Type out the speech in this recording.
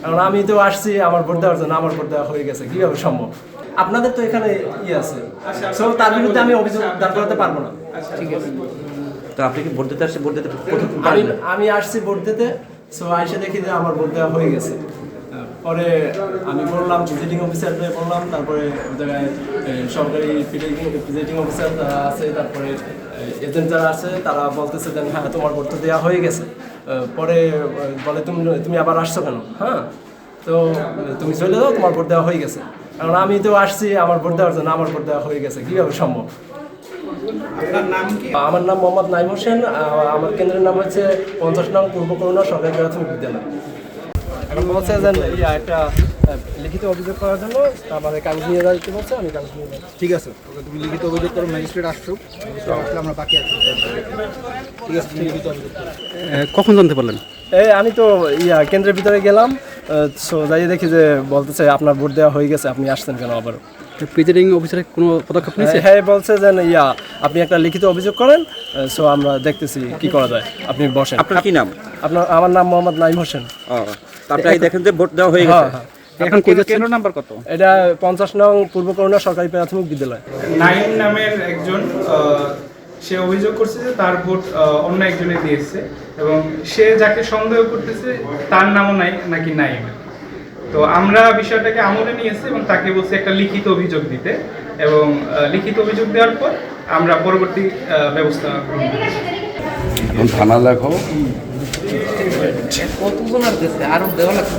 কারণ আমি তো আসছি আমার ভোট দেওয়ার জন্য, আমার ভোট দেওয়া হয়ে গেছে, কিভাবে সম্ভব? আপনাদের তো এখানে আছে, সো তার বিরুদ্ধে আমি অভিযোগ দাঁড় করাতে পারবো না। ঠিক আছে, তো আপনি কি ভোট দিতে আসছে? ভোট দিতে আমি আসছি ভোট দিতে, সো আইসে দেখি যে আমার ভোট দেওয়া হয়ে গেছে। পরে আমি বললাম ভিজিটিং অফিসারকে বললাম, তারপরে ওই জায়গায় সরকারি ভিজিটিং অফিসার যারা আছে, তারপরে এজেন্ট যারা আছে তারা বলতেছে যে হ্যাঁ তোমার ভোট তো দেওয়া হয়ে গেছে। পরে বলে তুমি আবার আসছো কেন? হ্যাঁ, তো তুমি চলে যাও, তোমার ভোট দেওয়া হয়ে গেছে। কারণ আমি তো আসছি আমার ভোট দেওয়ার জন্য, আমার ভোট দেওয়া হয়ে গেছে, কিভাবে সম্ভব? আমার নাম মোহাম্মদ নাইম হোসেন, আমার কেন্দ্রের নাম হচ্ছে 50 নং পূর্ব করুণা সরকারি প্রাথমিক বিদ্যালয়। এখন বলছে যে একটা লিখিত অভিযোগ করার জন্য আমাদের কাগজ নিয়ে যাইতে বলছে, আমি কাগজ নিয়ে যাই। ঠিক আছে, তুমি লিখিত অভিযোগ করো, ম্যাজিস্ট্রেট আসুক, আসলে আমরা বাকি আছি। ঠিক আছে, তুমি লিখিত অভিযোগ করো। কখন জানতে পারলেন? আমি তো কেন্দ্রের ভিতরে গেলাম, সো যাই দেখি যে বলতেছে আপনার ভোট দেওয়া হয়ে গেছে, আপনি আসছেন কেন আবার? প্রিজাইডিং অফিসারের কোনো পদক্ষেপ নিয়েছে? হ্যাঁ, বলছে যে আপনি একটা লিখিত অভিযোগ করেন, সো আমরা দেখতেছি কি করা যায়, আপনি বসেন। আপনার কি নাম? আমার নাম মোহাম্মদ নাইম হোসেন। আপনি দেখেন যে ভোট দেওয়া হয়ে গেছে। এখন কেন্দ্র নাম্বার কত? এটা 50 নং পূর্ব করুণা সরকারি প্রাথমিক বিদ্যালয়। নাইম নামের একজন সে অভিযোগ করছে যে তার ভোট অন্য একজনে দিয়েছে, এবং সে যাকে সন্দেহ করতেছে তার নামও নাকি নাইম। তো আমরা বিষয়টাকে আমলে নিয়েছি এবং তাকে বলছি একটা লিখিত অভিযোগ দিতে, এবং লিখিত অভিযোগ দেওয়ার পর আমরা পরবর্তী ব্যবস্থা গ্রহণ করছি। এখন থানা লেখো। কতজন আর দেশে আরো দেওয়া লাগবে।